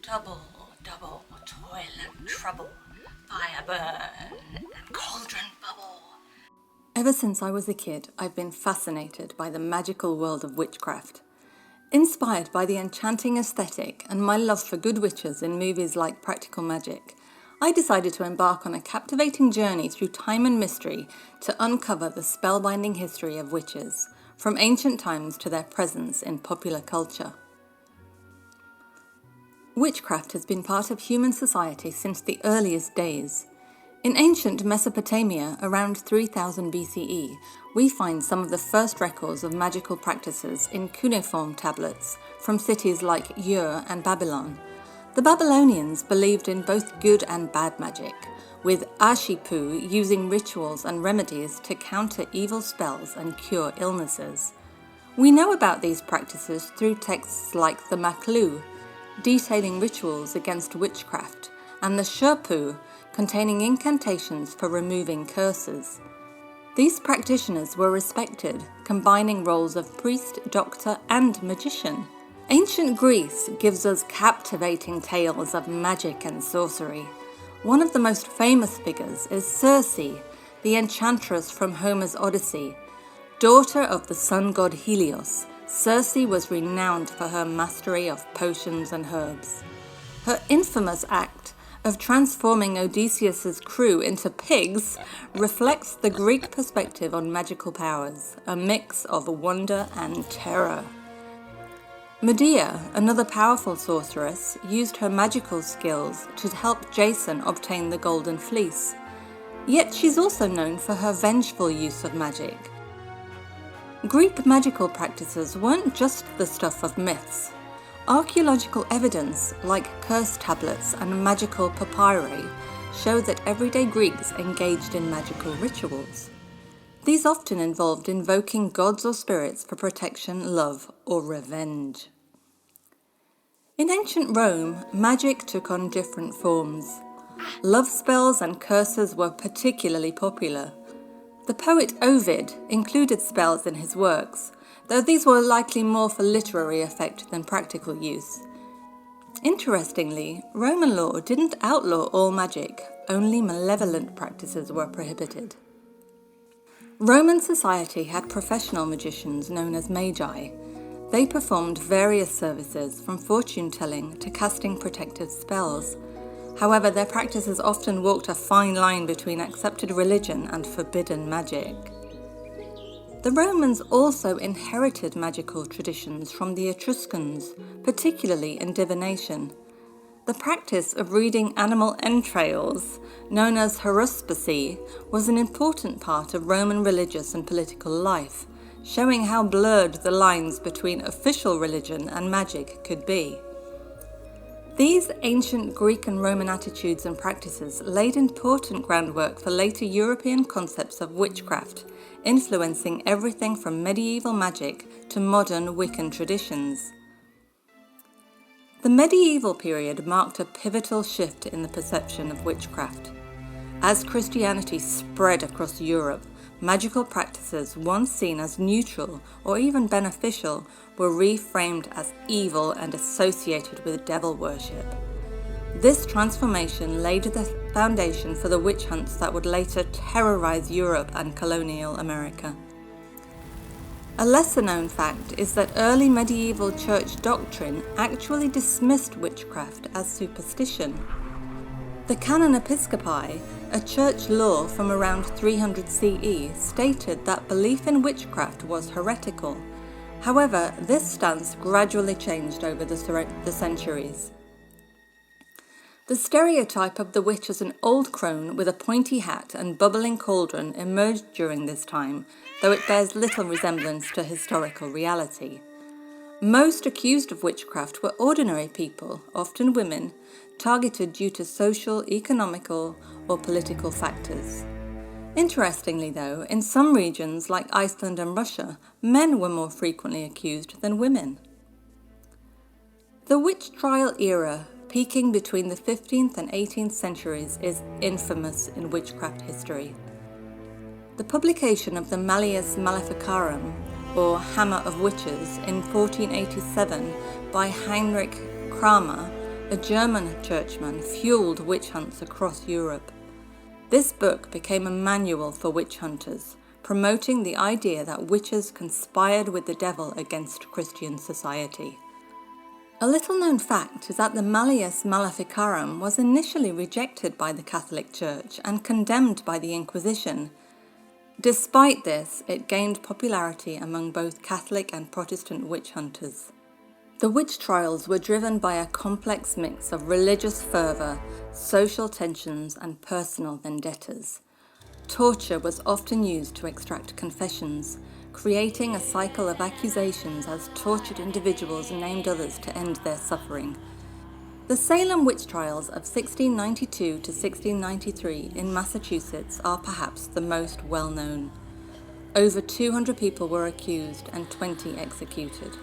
Double, double, toil and trouble, fire burn and cauldron bubble. Ever since I was a kid, I've been fascinated by the magical world of witchcraft. Inspired by the enchanting aesthetic and my love for good witches in movies like Practical Magic, I decided to embark on a captivating journey through time and mystery to uncover the spellbinding history of witches, from ancient times to their presence in popular culture. Witchcraft has been part of human society since the earliest days. In ancient Mesopotamia, around 3000 BCE, we find some of the first records of magical practices in cuneiform tablets from cities like Ur and Babylon. The Babylonians believed in both good and bad magic, with Ashipu using rituals and remedies to counter evil spells and cure illnesses. We know about these practices through texts like the Maklu, detailing rituals against witchcraft, and the Sherpu, containing incantations for removing curses. These practitioners were respected, combining roles of priest, doctor, and magician. Ancient Greece gives us captivating tales of magic and sorcery. One of the most famous figures is Circe, the enchantress from Homer's Odyssey. Daughter of the sun god Helios, Circe was renowned for her mastery of potions and herbs. Her infamous act of transforming Odysseus's crew into pigs reflects the Greek perspective on magical powers, a mix of wonder and terror. Medea, another powerful sorceress, used her magical skills to help Jason obtain the Golden Fleece. Yet she's also known for her vengeful use of magic. Greek magical practices weren't just the stuff of myths. Archaeological evidence, like curse tablets and magical papyri, show that everyday Greeks engaged in magical rituals. These often involved invoking gods or spirits for protection, love, or revenge. In ancient Rome, magic took on different forms. Love spells and curses were particularly popular. The poet Ovid included spells in his works, though these were likely more for literary effect than practical use. Interestingly, Roman law didn't outlaw all magic, only malevolent practices were prohibited. Roman society had professional magicians known as MAGI. They performed various services from fortune-telling to casting protective spells. However, their practices often walked a fine line between accepted religion and forbidden magic. The Romans also inherited magical traditions from the Etruscans, particularly in divination. The practice of reading animal entrails, known as haruspicy, was an important part of Roman religious and political life, showing how blurred the lines between official religion and magic could be. These ancient Greek and Roman attitudes and practices laid important groundwork for later European concepts of witchcraft, influencing everything from medieval magic to modern Wiccan traditions. The medieval period marked a pivotal shift in the perception of witchcraft. As Christianity spread across Europe, magical practices once seen as neutral or even beneficial were reframed as evil and associated with devil worship. This transformation laid the foundation for the witch hunts that would later terrorize Europe and colonial America. A lesser-known fact is that early medieval church doctrine actually dismissed witchcraft as superstition. The Canon Episcopi, a church law from around 300 CE, stated that belief in witchcraft was heretical. However, this stance gradually changed over the centuries. The stereotype of the witch as an old crone with a pointy hat and bubbling cauldron emerged during this time, though it bears little resemblance to historical reality. Most accused of witchcraft were ordinary people, often women, targeted due to social, economical, or political factors. Interestingly though, in some regions like Iceland and Russia, men were more frequently accused than women. The witch trial era, peaking between the 15th and 18th centuries, is infamous in witchcraft history. The publication of the Malleus Maleficarum, or Hammer of Witches, in 1487 by Heinrich Kramer a German churchman, fueled witch hunts across Europe. This book became a manual for witch hunters, promoting the idea that witches conspired with the devil against Christian society. A little-known fact is that the Malleus Maleficarum was initially rejected by the Catholic Church and condemned by the Inquisition. Despite this, it gained popularity among both Catholic and Protestant witch hunters. The witch trials were driven by a complex mix of religious fervour, social tensions, and personal vendettas. Torture was often used to extract confessions, creating a cycle of accusations as tortured individuals named others to end their suffering. The Salem witch trials of 1692 to 1693 in Massachusetts are perhaps the most well-known. Over 200 people were accused and 20 executed.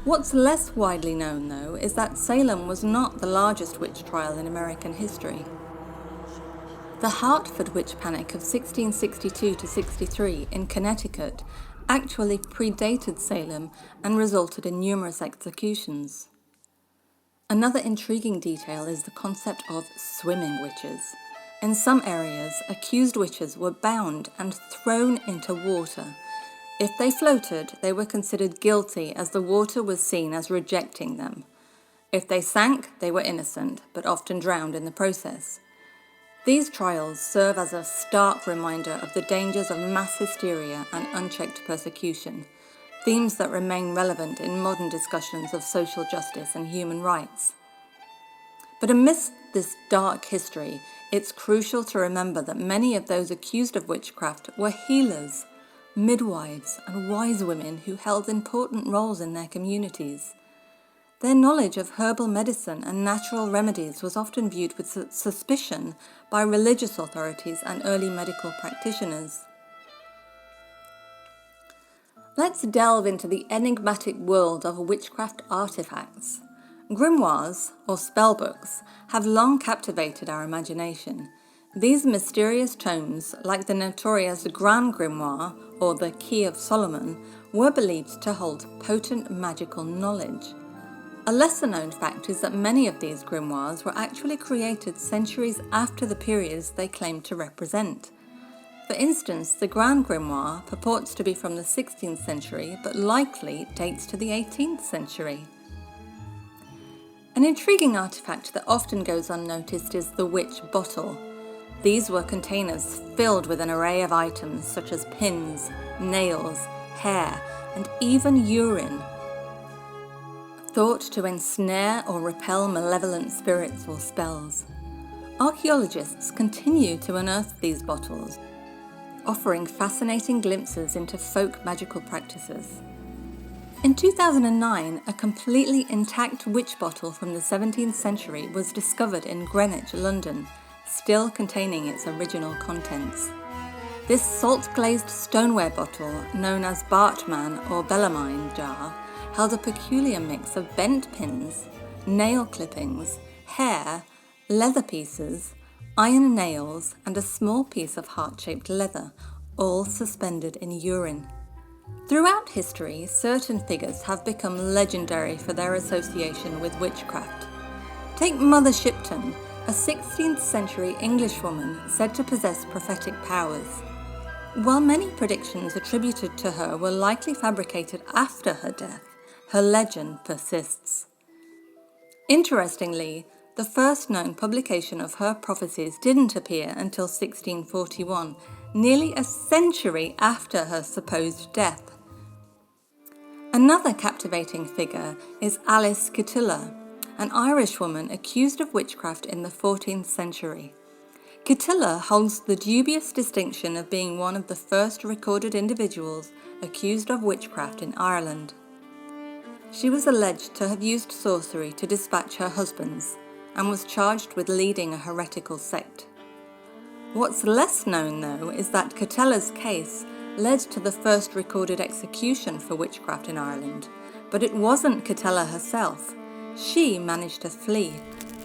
What's less widely known, though, is that Salem was not the largest witch trial in American history. The Hartford witch panic of 1662 to 63 in Connecticut actually predated Salem and resulted in numerous executions. Another intriguing detail is the concept of swimming witches. In some areas, accused witches were bound and thrown into water. If they floated, they were considered guilty as the water was seen as rejecting them. If they sank, they were innocent, but often drowned in the process. These trials serve as a stark reminder of the dangers of mass hysteria and unchecked persecution, themes that remain relevant in modern discussions of social justice and human rights. But amidst this dark history, it's crucial to remember that many of those accused of witchcraft were healers, midwives, and wise women who held important roles in their communities. Their knowledge of herbal medicine and natural remedies was often viewed with suspicion by religious authorities and early medical practitioners. Let's delve into the enigmatic world of witchcraft artifacts. Grimoires, or spellbooks, have long captivated our imagination. These mysterious tomes, like the notorious Grand Grimoire, or the Key of Solomon, were believed to hold potent magical knowledge. A lesser-known fact is that many of these grimoires were actually created centuries after the periods they claimed to represent. For instance, the Grand Grimoire purports to be from the 16th century, but likely dates to the 18th century. An intriguing artifact that often goes unnoticed is the witch bottle. These were containers filled with an array of items such as pins, nails, hair, and even urine, thought to ensnare or repel malevolent spirits or spells. Archaeologists continue to unearth these bottles, offering fascinating glimpses into folk magical practices. In 2009, a completely intact witch bottle from the 17th century was discovered in Greenwich, London, still containing its original contents. This salt-glazed stoneware bottle, known as Bartman or Bellarmine jar, held a peculiar mix of bent pins, nail clippings, hair, leather pieces, iron nails, and a small piece of heart-shaped leather, all suspended in urine. Throughout history, certain figures have become legendary for their association with witchcraft. Take Mother Shipton, a 16th century Englishwoman said to possess prophetic powers. While many predictions attributed to her were likely fabricated after her death, her legend persists. Interestingly, the first known publication of her prophecies didn't appear until 1641, nearly a century after her supposed death. Another captivating figure is Alice Kitilla, an Irish woman accused of witchcraft in the 14th century. Kitilla holds the dubious distinction of being one of the first recorded individuals accused of witchcraft in Ireland. She was alleged to have used sorcery to dispatch her husbands and was charged with leading a heretical sect. What's less known, though, is that Kitilla's case led to the first recorded execution for witchcraft in Ireland, but it wasn't Kitilla herself. She managed to flee,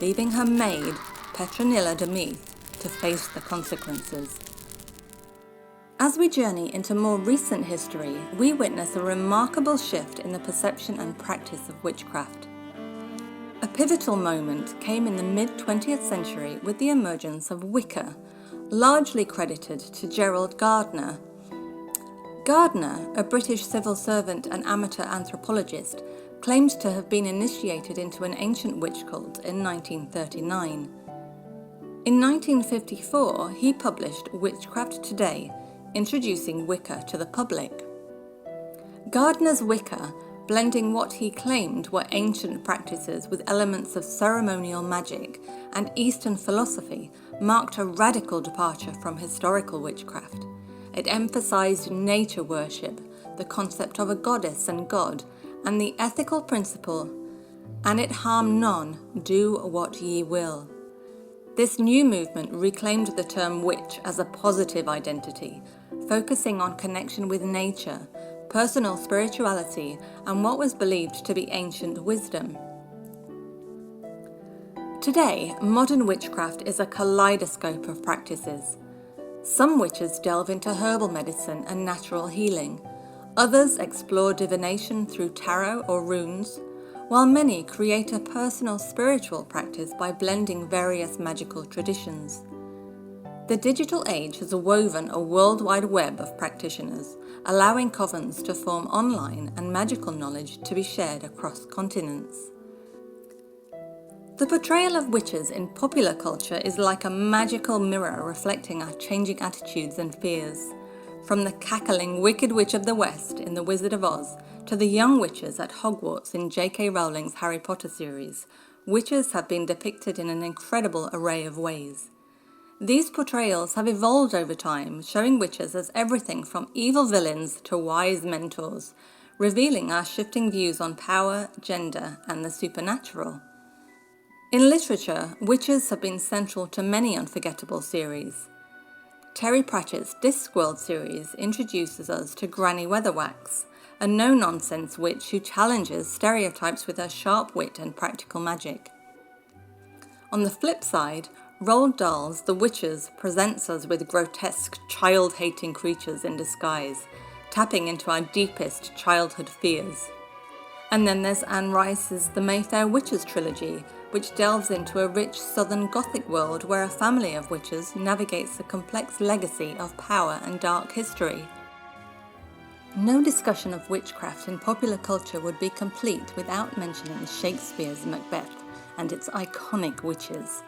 leaving her maid, Petronilla de Meath, to face the consequences. As we journey into more recent history, we witness a remarkable shift in the perception and practice of witchcraft. A pivotal moment came in the mid-20th century with the emergence of Wicca, largely credited to Gerald Gardner. Gardner, a British civil servant and amateur anthropologist, claims to have been initiated into an ancient witch cult in 1939. In 1954, he published Witchcraft Today, introducing Wicca to the public. Gardner's Wicca, blending what he claimed were ancient practices with elements of ceremonial magic and Eastern philosophy, marked a radical departure from historical witchcraft. It emphasized nature worship, the concept of a goddess and god, and the ethical principle, "And it harm none, do what ye will." This new movement reclaimed the term witch as a positive identity, focusing on connection with nature, personal spirituality, and what was believed to be ancient wisdom. Today, modern witchcraft is a kaleidoscope of practices. Some witches delve into herbal medicine and natural healing. Others explore divination through tarot or runes, while many create a personal spiritual practice by blending various magical traditions. The digital age has woven a worldwide web of practitioners, allowing covens to form online and magical knowledge to be shared across continents. The portrayal of witches in popular culture is like a magical mirror reflecting our changing attitudes and fears. From the cackling Wicked Witch of the West in The Wizard of Oz to the young witches at Hogwarts in J.K. Rowling's Harry Potter series, witches have been depicted in an incredible array of ways. These portrayals have evolved over time, showing witches as everything from evil villains to wise mentors, revealing our shifting views on power, gender, and the supernatural. In literature, witches have been central to many unforgettable series. Terry Pratchett's Discworld series introduces us to Granny Weatherwax, a no-nonsense witch who challenges stereotypes with her sharp wit and practical magic. On the flip side, Roald Dahl's The Witches presents us with grotesque, child-hating creatures in disguise, tapping into our deepest childhood fears. And then there's Anne Rice's The Mayfair Witches trilogy, which delves into a rich Southern Gothic world where a family of witches navigates a complex legacy of power and dark history. No discussion of witchcraft in popular culture would be complete without mentioning Shakespeare's Macbeth and its iconic witches.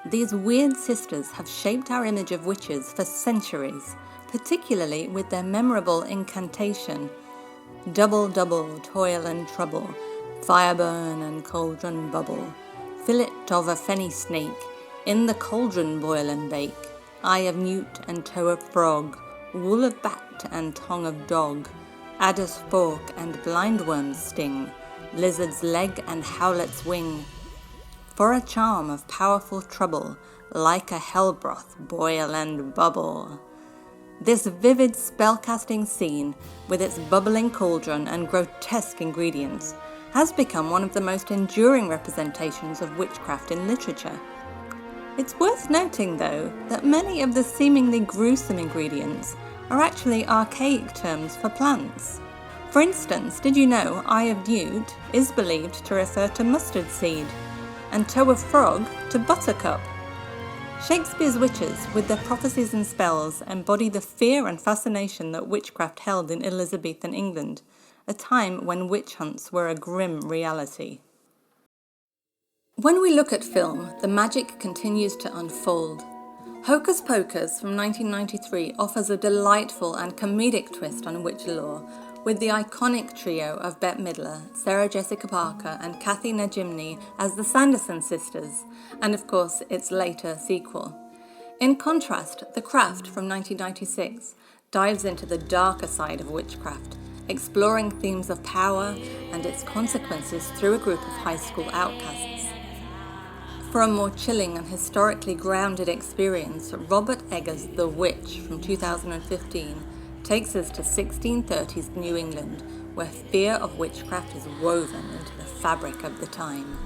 These weird sisters have shaped our image of witches for centuries, particularly with their memorable incantation, "Double, double, toil and trouble, fire burn and cauldron bubble, fillet of a fenny snake, in the cauldron boil and bake, eye of newt and toe of frog, wool of bat and tongue of dog, adder's fork and blindworm's sting, lizard's leg and howlet's wing, for a charm of powerful trouble, like a hell broth boil and bubble." This vivid spellcasting scene, with its bubbling cauldron and grotesque ingredients, has become one of the most enduring representations of witchcraft in literature. It's worth noting, though, that many of the seemingly gruesome ingredients are actually archaic terms for plants. For instance, did you know eye of newt is believed to refer to mustard seed, and toe of frog to buttercup? Shakespeare's witches, with their prophecies and spells, embody the fear and fascination that witchcraft held in Elizabethan England, a time when witch hunts were a grim reality. When we look at film, the magic continues to unfold. Hocus Pocus from 1993 offers a delightful and comedic twist on witch lore, with the iconic trio of Bette Midler, Sarah Jessica Parker, and Kathy Najimy as the Sanderson sisters, and of course its later sequel. In contrast, The Craft from 1996 dives into the darker side of witchcraft, exploring themes of power and its consequences through a group of high school outcasts. For a more chilling and historically grounded experience, Robert Eggers' The Witch from 2015 takes us to 1630s New England, where fear of witchcraft is woven into the fabric of the time.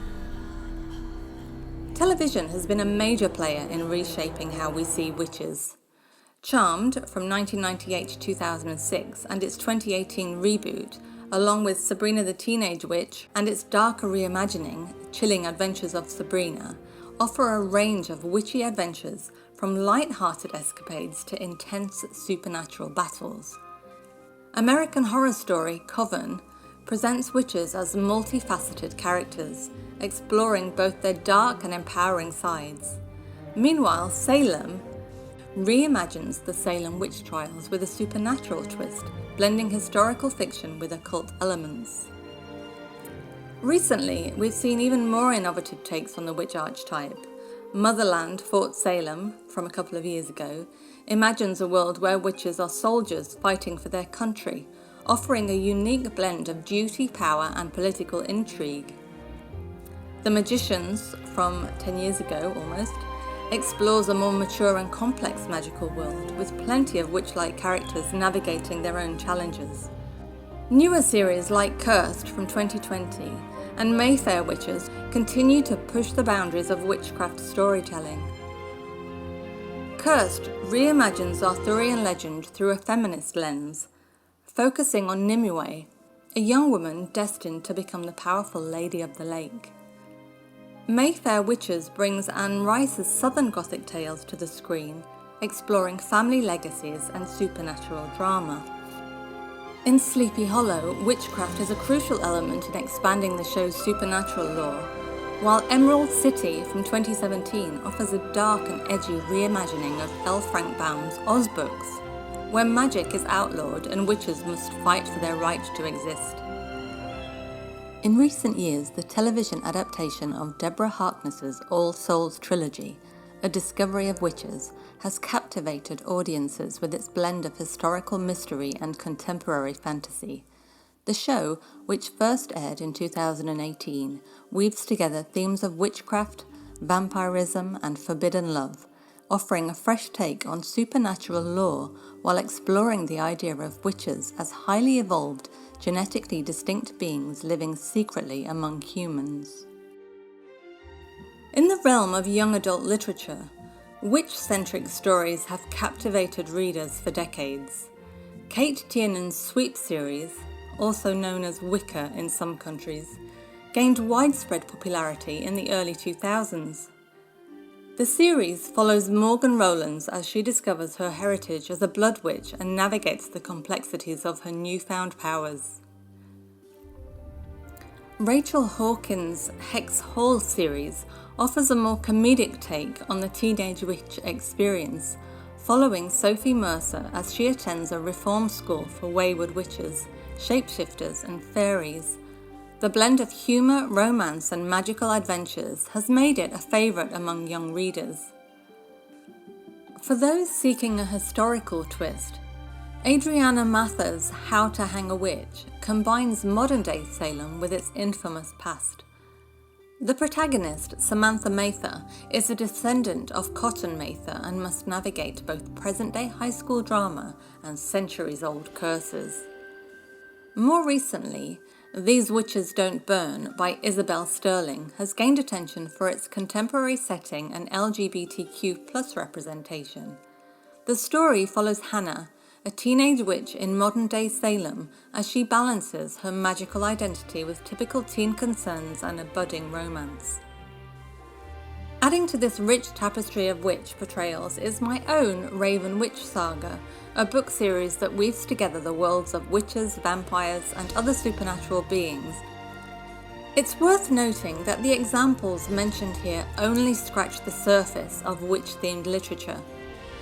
Television has been a major player in reshaping how we see witches. Charmed from 1998 to 2006 and its 2018 reboot along with Sabrina the Teenage Witch and its darker reimagining, Chilling Adventures of Sabrina, offer a range of witchy adventures from light-hearted escapades to intense supernatural battles. American Horror Story Coven presents witches as multifaceted characters, exploring both their dark and empowering sides. Meanwhile, Salem reimagines the Salem witch trials with a supernatural twist, blending historical fiction with occult elements. Recently, we've seen even more innovative takes on the witch archetype. Motherland, Fort Salem, from a couple of years ago, imagines a world where witches are soldiers fighting for their country, offering a unique blend of duty, power, and political intrigue. The Magicians, from 10 years ago almost, explores a more mature and complex magical world, with plenty of witch-like characters navigating their own challenges. Newer series like Cursed from 2020 and Mayfair Witches continue to push the boundaries of witchcraft storytelling. Cursed reimagines Arthurian legend through a feminist lens, focusing on Nimue, a young woman destined to become the powerful Lady of the Lake. Mayfair Witches brings Anne Rice's Southern Gothic tales to the screen, exploring family legacies and supernatural drama. In Sleepy Hollow, witchcraft is a crucial element in expanding the show's supernatural lore, while Emerald City from 2017 offers a dark and edgy reimagining of L. Frank Baum's Oz books, where magic is outlawed and witches must fight for their right to exist. In recent years, the television adaptation of Deborah Harkness's All Souls trilogy, A Discovery of Witches, has captivated audiences with its blend of historical mystery and contemporary fantasy. The show, which first aired in 2018, weaves together themes of witchcraft, vampirism, and forbidden love, offering a fresh take on supernatural lore while exploring the idea of witches as highly evolved, genetically distinct beings living secretly among humans. In the realm of young adult literature, witch-centric stories have captivated readers for decades. Kate Tiernan's Sweep series, also known as Wicca in some countries, gained widespread popularity in the early 2000s. The series follows Morgan Rowlands as she discovers her heritage as a blood witch and navigates the complexities of her newfound powers. Rachel Hawkins' Hex Hall series offers a more comedic take on the teenage witch experience, following Sophie Mercer as she attends a reform school for wayward witches, shapeshifters, and fairies. The blend of humour, romance, and magical adventures has made it a favourite among young readers. For those seeking a historical twist, Adriana Mather's How to Hang a Witch combines modern-day Salem with its infamous past. The protagonist, Samantha Mather, is a descendant of Cotton Mather and must navigate both present-day high school drama and centuries-old curses. More recently, These Witches Don't Burn by Isabel Sterling has gained attention for its contemporary setting and LGBTQ+ representation. The story follows Hannah, a teenage witch in modern-day Salem, as she balances her magical identity with typical teen concerns and a budding romance. Adding to this rich tapestry of witch portrayals is my own Raven Witch Saga, a book series that weaves together the worlds of witches, vampires, and other supernatural beings. It's worth noting that the examples mentioned here only scratch the surface of witch-themed literature.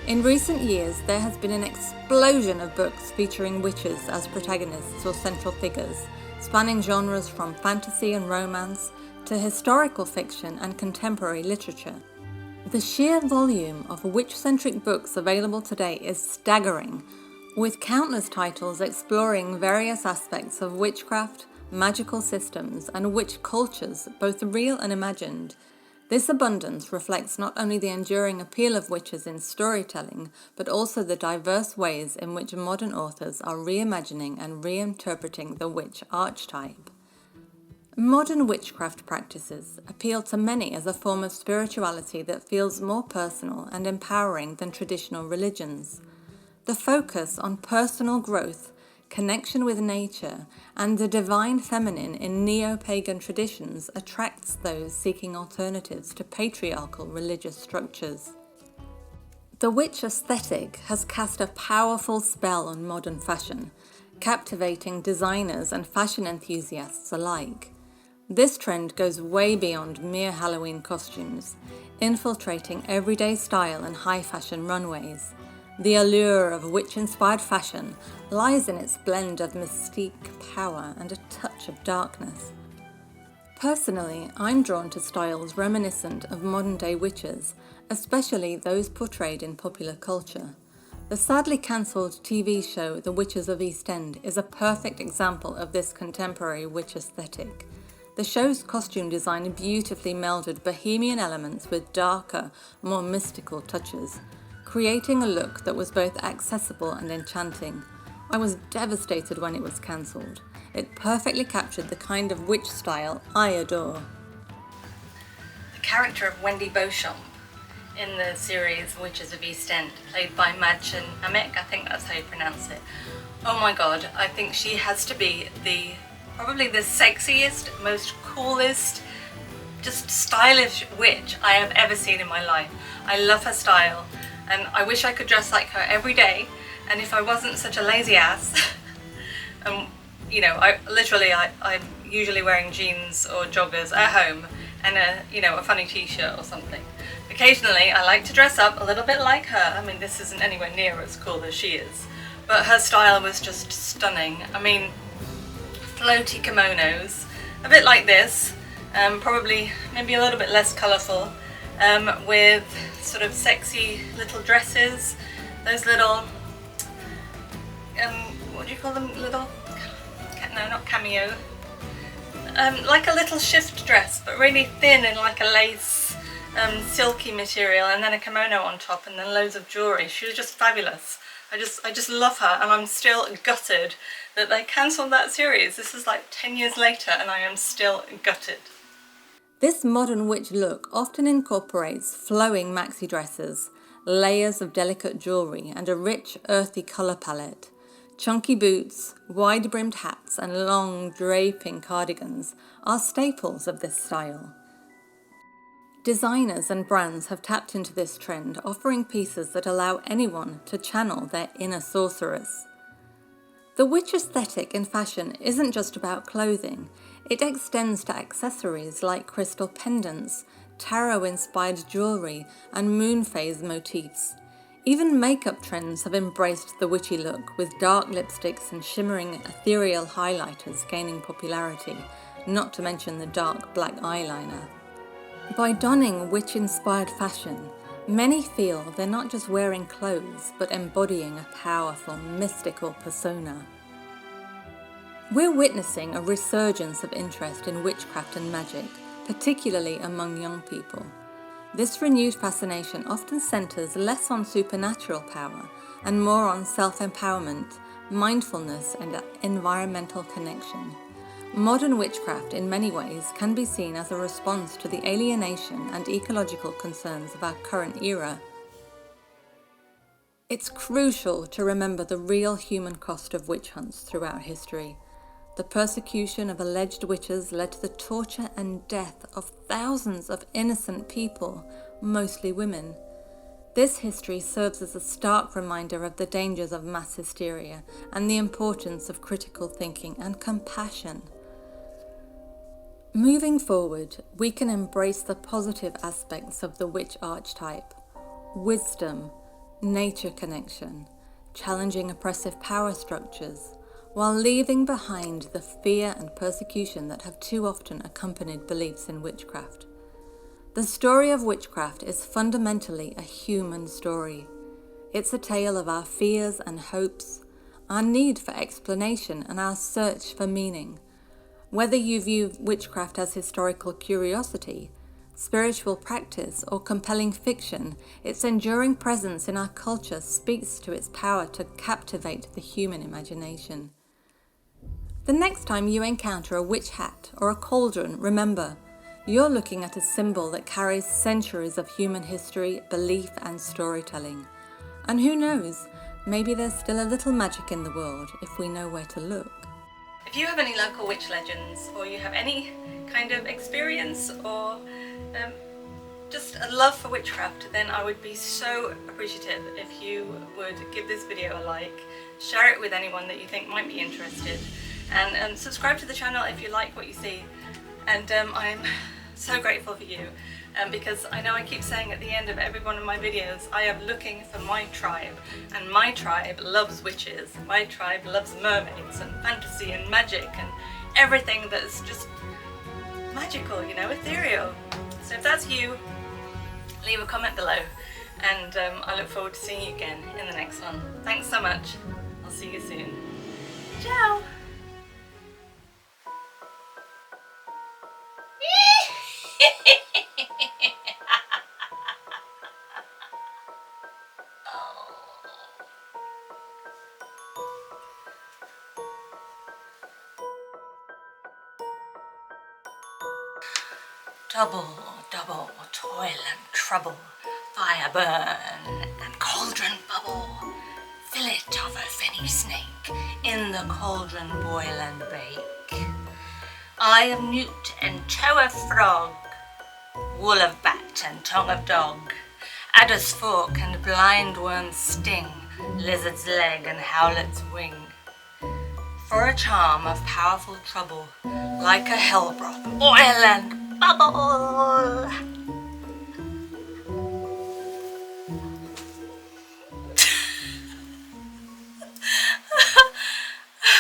In recent years, there has been an explosion of books featuring witches as protagonists or central figures, spanning genres from fantasy and romance to historical fiction and contemporary literature. The sheer volume of witch-centric books available today is staggering, with countless titles exploring various aspects of witchcraft, magical systems, and witch cultures, both real and imagined. This abundance reflects not only the enduring appeal of witches in storytelling, but also the diverse ways in which modern authors are reimagining and reinterpreting the witch archetype. Modern witchcraft practices appeal to many as a form of spirituality that feels more personal and empowering than traditional religions. The focus on personal growth, connection with nature, and the divine feminine in neo-pagan traditions attracts those seeking alternatives to patriarchal religious structures. The witch aesthetic has cast a powerful spell on modern fashion, captivating designers and fashion enthusiasts alike. This trend goes way beyond mere Halloween costumes, infiltrating everyday style and high fashion runways. The allure of witch-inspired fashion lies in its blend of mystique, power, and a touch of darkness. Personally, I'm drawn to styles reminiscent of modern-day witches, especially those portrayed in popular culture. The sadly cancelled TV show The Witches of East End is a perfect example of this contemporary witch aesthetic. The show's costume design beautifully melded bohemian elements with darker, more mystical touches, creating a look that was both accessible and enchanting. I was devastated when it was cancelled. It perfectly captured the kind of witch style I adore. The character of Wendy Beauchamp in the series Witches of East End, played by Madchen Amek, I think that's how you pronounce it. Oh my god, I think she has to be probably the sexiest, most coolest, just stylish witch I have ever seen in my life. I love her style, and I wish I could dress like her every day, and if I wasn't such a lazy ass, I'm usually wearing jeans or joggers at home and a funny t-shirt or something. Occasionally I like to dress up a little bit like her. I mean, this isn't anywhere near as cool as she is, but her style was just stunning. I mean, floaty kimonos, a bit like this, probably maybe a little bit less colourful, with sort of sexy little dresses, those little, what do you call them, no, not cameo, like a little shift dress, but really thin and like a lace, silky material, and then a kimono on top, and then loads of jewellery. She was just fabulous. I just love her, and I'm still gutted that they cancelled that series. This is like 10 years later, and I am still gutted. This modern witch look often incorporates flowing maxi dresses, layers of delicate jewellery, and a rich, earthy colour palette. Chunky boots, wide-brimmed hats, and long, draping cardigans are staples of this style. Designers and brands have tapped into this trend, offering pieces that allow anyone to channel their inner sorceress. The witch aesthetic in fashion isn't just about clothing. It extends to accessories like crystal pendants, tarot-inspired jewellery, and moon phase motifs. Even makeup trends have embraced the witchy look, with dark lipsticks and shimmering ethereal highlighters gaining popularity, not to mention the dark black eyeliner. By donning witch-inspired fashion, many feel they're not just wearing clothes, but embodying a powerful, mystical persona. We're witnessing a resurgence of interest in witchcraft and magic, particularly among young people. This renewed fascination often centres less on supernatural power and more on self-empowerment, mindfulness, and environmental connection. Modern witchcraft in many ways can be seen as a response to the alienation and ecological concerns of our current era. It's crucial to remember the real human cost of witch hunts throughout history. The persecution of alleged witches led to the torture and death of thousands of innocent people, mostly women. This history serves as a stark reminder of the dangers of mass hysteria and the importance of critical thinking and compassion. Moving forward, we can embrace the positive aspects of the witch archetype: wisdom, nature connection, challenging oppressive power structures, while leaving behind the fear and persecution that have too often accompanied beliefs in witchcraft. The story of witchcraft is fundamentally a human story. It's a tale of our fears and hopes, our need for explanation, and our search for meaning. Whether you view witchcraft as historical curiosity, spiritual practice, or compelling fiction, its enduring presence in our culture speaks to its power to captivate the human imagination. The next time you encounter a witch hat or a cauldron, remember, you're looking at a symbol that carries centuries of human history, belief, and storytelling. And who knows, Maybe there's still a little magic in the world if we know where to look. If you have any local witch legends, or you have any kind of experience or just a love for witchcraft, then I would be so appreciative if you would give this video a like, share it with anyone that you think might be interested, and subscribe to the channel if you like what you see. And I'm so grateful for you, because I know I keep saying at the end of every one of my videos, I am looking for my tribe, and my tribe loves witches, my tribe loves mermaids and fantasy and magic and everything that's just magical, you know, ethereal. So if that's you, leave a comment below, and I look forward to seeing you again in the next one. Thanks so much. I'll see you soon. Ciao! Double, double, toil and trouble, fire burn and cauldron bubble. Fillet of a finny snake, in the cauldron boil and bake. Eye of newt and toe of frog, wool of bat and tongue of dog, adder's fork and blind worm's sting, lizard's leg and howlet's wing. For a charm of powerful trouble, like a hell broth, boil and bubble.